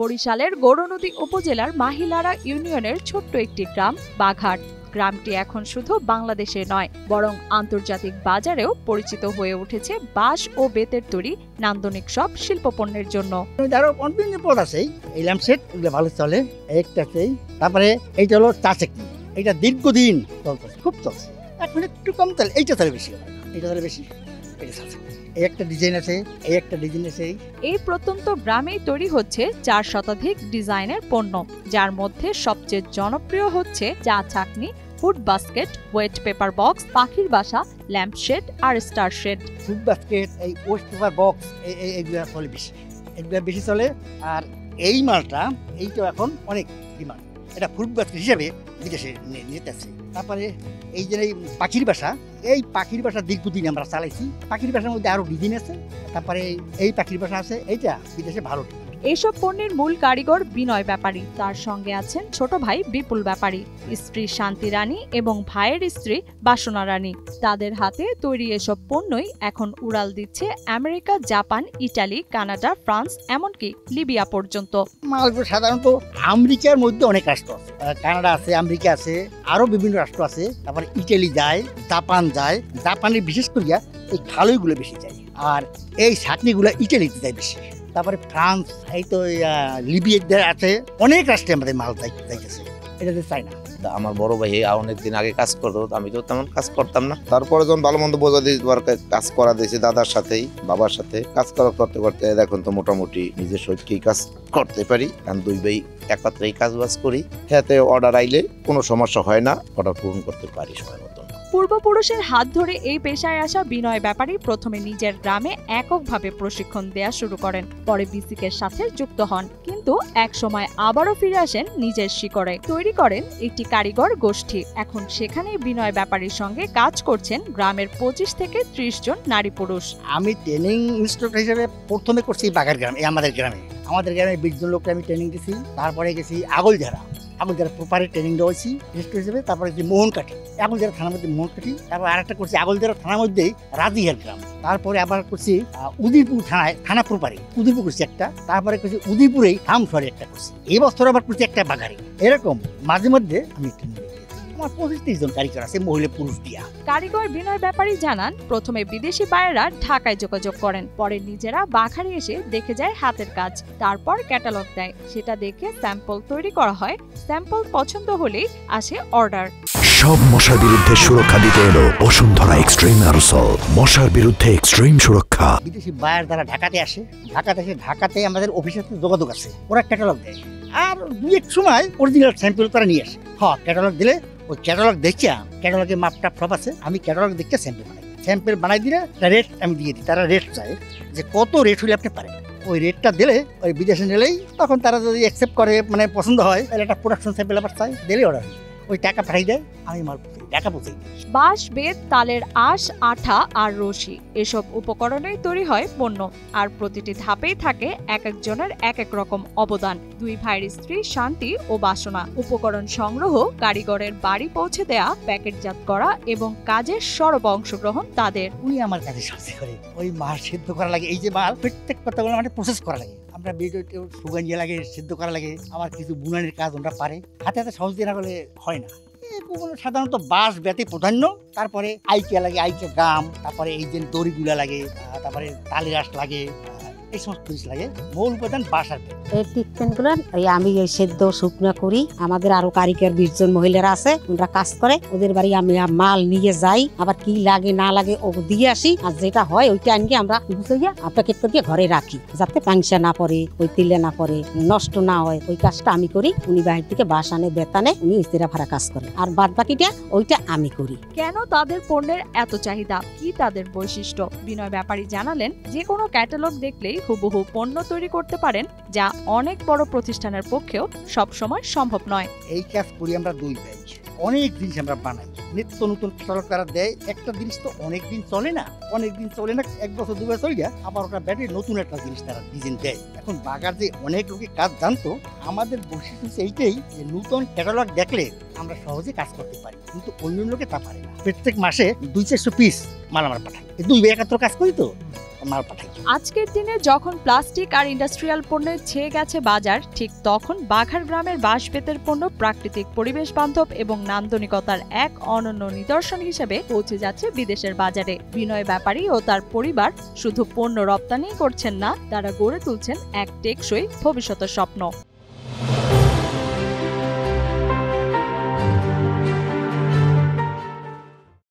বরিশালের গৌরনদী উপজেলার মাহিলারা ইউনিয়নের ছোট্ট একটি গ্রাম বাঘাট। গ্রামটি এখন শুধু বাংলাদেশে নয়, বরং আন্তর্জাতিক বাজারেও পরিচিত হয়ে উঠেছে বাঁশ ও বেতের তৈরি নান্দনিক সব শিল্পপণ্যের জন্য। ভালো চলে একটাতেই। তারপরে এইটা হলো চা চাকনি, এটা দীর্ঘদিন চলতেছে, খুব চলছে। এখন একটু কম চলে, এইটা চলে বেশি, এটা চলে বেশি। একটা ডিজাইন আছে, একটা ডিজাইন আছে। এই প্রত্যন্ত গ্রামেই তৈরি হচ্ছে 4 শতাধিক ডিজাইনের পণ্য, যার মধ্যে সবচেয়ে জনপ্রিয় হচ্ছে চা ছাঁকনি, food basket, weight paper box, পাখির বাসা, ল্যাম্প শেড আর স্টার শেড। ফুড বাস্কেট, এই ওয়েট পেপার বক্স, এইগুলো চলে বেশি, এগুলো বেশি চলে। আর এই মালটা এইটা এখন অনেক ডিমান্ড, এটা ফুড বাস্কেট হিসেবে বিদেশে নিতেছে। তারপরে এই যে পাখির বাসা, এই পাখির বাসা দীর্ঘদিন আমরা চালাইছি। পাখির বাসার মধ্যে আরো ডিজাইন আছে। তারপরে এই পাখির বাসা আছে, এইটা বিদেশে ভালো। এইসব পণ্যের মূল কারিগর বিনয় ব্যাপারী, তার সঙ্গে আছেন ছোট ভাই বিপুল ব্যাপারী, স্ত্রী শান্তি রানী এবং ভাইয়ের স্ত্রী বাসনা রানী। তাদের হাতে তৈরি এসব পণ্যই এখন উড়াল দিচ্ছে America, Japan, Italy, Canada, France, এমনকি লিবিয়া পর্যন্ত। মালগুলো সাধারণত আমেরিকার মধ্যে অনেক রাষ্ট্র আছে, কানাডা আছে, আমেরিকা আছে, আরো বিভিন্ন রাষ্ট্র আছে। তারপরে ইটালি যায়, জাপান যায়। জাপানের বিশেষ করিয়া এই খালইগুলো বেশি যায়, আর এই ছাকনিগুলো ইটালিতে যায় বেশি। তারপরে ফ্রান্স, এই তো লিবিয়া আছে, অনেক রাষ্ট্রে আমাদের মাল যাইতেছে, এটাতে চাই না। আমার বড় ভাই অনেকদিন আগে কাজ করতো, আমি তো তেমন কাজ করতাম না। তারপরে যখন ভালো মন্দ বোঝা দিয়ে কাজ করা দিয়েছি দাদার সাথেই, বাবার সাথে কাজ করতে করতে এখন তো মোটামুটি নিজের শরীরকেই কাজ করতে পারি। কারণ দুই ভাই একত্রেই কাজ বাজ করি, হাতে অর্ডার আইলে কোনো সমস্যা হয় না, অর্ডার পূরণ করতে পারি সময় মতো। পূর্বপুরুষের হাত ধরে এই পেশায় আসা বিনয় ব্যাপারী প্রথমে নিজের গ্রামে এককভাবে প্রশিক্ষণ দেয়া শুরু করেন, পরে বিসিকের সাথে যুক্ত হন, কিন্তু একসময় আবারও ফিরে আসেন নিজের শিকড়ে। তৈরি করেন একটি কারিগর গোষ্ঠী। এখন সেখানেই বিনয় ব্যাপারীর সঙ্গে কাজ করছেন গ্রামের 25 থেকে 30 জন নারী পুরুষ। আমি ট্রেনিং ইনস্ট্রাক্টর হিসেবে প্রথমে করছি বাঘার গ্রামে, আমাদের গ্রামে 20 জন লোককে আমি ট্রেনিং দিছি। তারপরে গেছি আগলঝাড়া প্রপারে ট্রেনিং দেওয়া হয়েছি হিসেবে। তারপরে মোহনকাঠি, আগলঝাড়া থানার মধ্যে মোহনকাঠি। তারপর আরেকটা করছি আগলঝাড়া থানার মধ্যেই রাজিহার গ্রাম। তারপরে আবার করছি উদয়পুর থানা প্রপারে উদয়পুর করছি একটা। তারপরে করছি উদয়পুরেই হামসরে একটা করছি। এই বছর আবার করছি একটা বাঘারি। এরকম মাঝে মধ্যে আমি ট্রেনিং দিই। আমার 25-30 জন কারিগর আছে, মহিলা পুরুষ দিয়া। কারিগর বিনয় ব্যাপারী জানান, প্রথমে বিদেশি বায়েরা ঢাকায় যোগাযোগ করেন, পরে নিজেরা বাঘারে এসে দেখে যায় হাতের কাজ, তারপর ক্যাটালগ দেয়, সেটা দেখে স্যাম্পল তৈরি করা হয়। স্যাম্পল পছন্দ হলেই আসে অর্ডার। সব মশার বিরুদ্ধে সুরক্ষা দিতে এলো বসুন্ধরা এক্সট্রিম অ্যারোসল, মশার বিরুদ্ধে এক্সট্রিম সুরক্ষা। বিদেশি বায়ার দ্বারা ঢাকাতে আসে, ঢাকাতে আমাদের অফিসের সাথে যোগাযোগ আছে, ওরা ক্যাটালগ দেয়। আর দুই এক সময় অরিজিনাল স্যাম্পল তারা নিয়ে আসে। ক্যাটালগ দিলে ওই ক্যাটালগ দেখিয়া, ক্যাটালগের মাপটা সব আছে, আমি ক্যাটালগ দেখিয়া স্যাম্পল বানাই দিলে রেট আমি দিয়ে দিই। তারা রেট চায় যে কত রেট হলে আপনি পারেন, ওই রেটটা দিলে ওই বিদেশে নিলেই তখন তারা যদি অ্যাকসেপ্ট করে, মানে পছন্দ হয়, তাহলে একটা প্রোডাকশন স্যাম্পল আবার চাই, দিলে অর্ডার হয়, ওই টাকা পাঠাই দেয়, আমি মাল টাকা পৌঁছে দিই। বাঁশ, বেত, তালের আঁশ, আঠা আর রশি, এসব উপকরণেই তৈরি হয় পণ্য। আর প্রতিটি ধাপেই থাকে এক একজনের এক এক রকম অবদান। দুই ভাইয়ের স্ত্রী শান্তি ও বাসনা উপকরণ সংগ্রহ, কারিগরের বাড়ি পৌঁছে দেয়া, প্যাকেটজাত করা এবং কাজের সরব অংশগ্রহণ তাদের। উনি আমার কাছে সাহায্য করে। ওই মাল সিদ্ধ করা লাগে, এই যে মাল প্রত্যেক কথাগুলো মানে প্রসেস করা লাগে, আমরা সুগান লাগে, সিদ্ধ করা লাগে। আমার কিছু বুনানির কাজ ওরা পারে, হাতে সহজ দিয়ে না করলে হয় না। সাধারণত বাঁশ বেতে প্রাধান্য, তারপরে আইকিয়া লাগে, আইকিয়া গাম, তারপরে এই যে দড়িগুলা লাগে, তারপরে তালি রাস লাগে, এই সমস্ত জিনিস লাগে। মূল উপাদান বাঁশ আর এই টিকপেনগুলো আমি এই সেদ্ধ শুকনা করি। আমাদের আরো কারিগর 20 জন মহিলারা আছে, ওরা কাজ করে। ওদের বাড়ি আমি মাল নিয়ে যাই, আবার কি লাগে না লাগে ও দিয়ে আসি। আর যেটা হয় ওইটা আনকে আমরা গুছিয়ে প্যাকেট করে ঘরে রাখি, যাতে পাংশা না পড়ে, ওই তিলে না পড়ে, নষ্ট না হয়। ওই কাজটা আমি করি। উনি বাইরে থেকে বাঁশ আনে, বেতানে, উনি ইস্তিরা ভাড়া কাজ করে। আর বাদ বাকিটা ওইটা আমি করি। কেন তাদের পণ্যের এত চাহিদা, কি তাদের বৈশিষ্ট্য? বিনয় ব্যাপারী জানালেন, যে কোনো ক্যাটালগ দেখলেই হুবহু পণ্য তৈরি করতে পারেন, যা অনেক বড় প্রতিষ্ঠানের পক্ষেও সবসময় সম্ভব নয়। এই কাজ করি আমরা দুই ভাই, অনেক জিনিস আমরা বানাই, নিত্য নতুন ক্যাটালগ তারা দেয়। একটা জিনিস তো অনেক দিন চলে না, 1 বছর 2 বছর চলে যায়, আবার ওটা ব্যাটে নতুন একটা জিনিস তারা ডিজাইন দেয়। এখন বাগার যে অনেক লোকের কাজ জানতো, আমাদের বৈশিষ্ট্য হচ্ছে এইটাই যে নতুন ক্যাটালগ দেখলে আমরা সহজে কাজ করতে পারি, কিন্তু অন্য লোকে তা পারে না। প্রত্যেক মাসে 200-400 পিস মাল আমরা পাঠাই, 2 ভাই একাত্র কাজ করি তো। মাল পাঠাই। আজকের দিনে যখন প্লাস্টিক আর ইন্ডাস্ট্রিয়াল পণ্যের ছেয়ে গেছে বাজার, ঠিক তখন বাঘার গ্রামের বাঁশ-বেতের পণ্য প্রাকৃতিক পরিবেশ বান্ধব এবং নান্দনিকতার এক অনন্য নিদর্শন হিসেবে পৌঁছে যাচ্ছে বিদেশের বাজারে। বিনয় ব্যাপারী ও তার পরিবার শুধু পণ্য রপ্তানি করছেন না, তারা গড়ে তুলছেন এক টেকসই ভবিষ্যতের স্বপ্ন।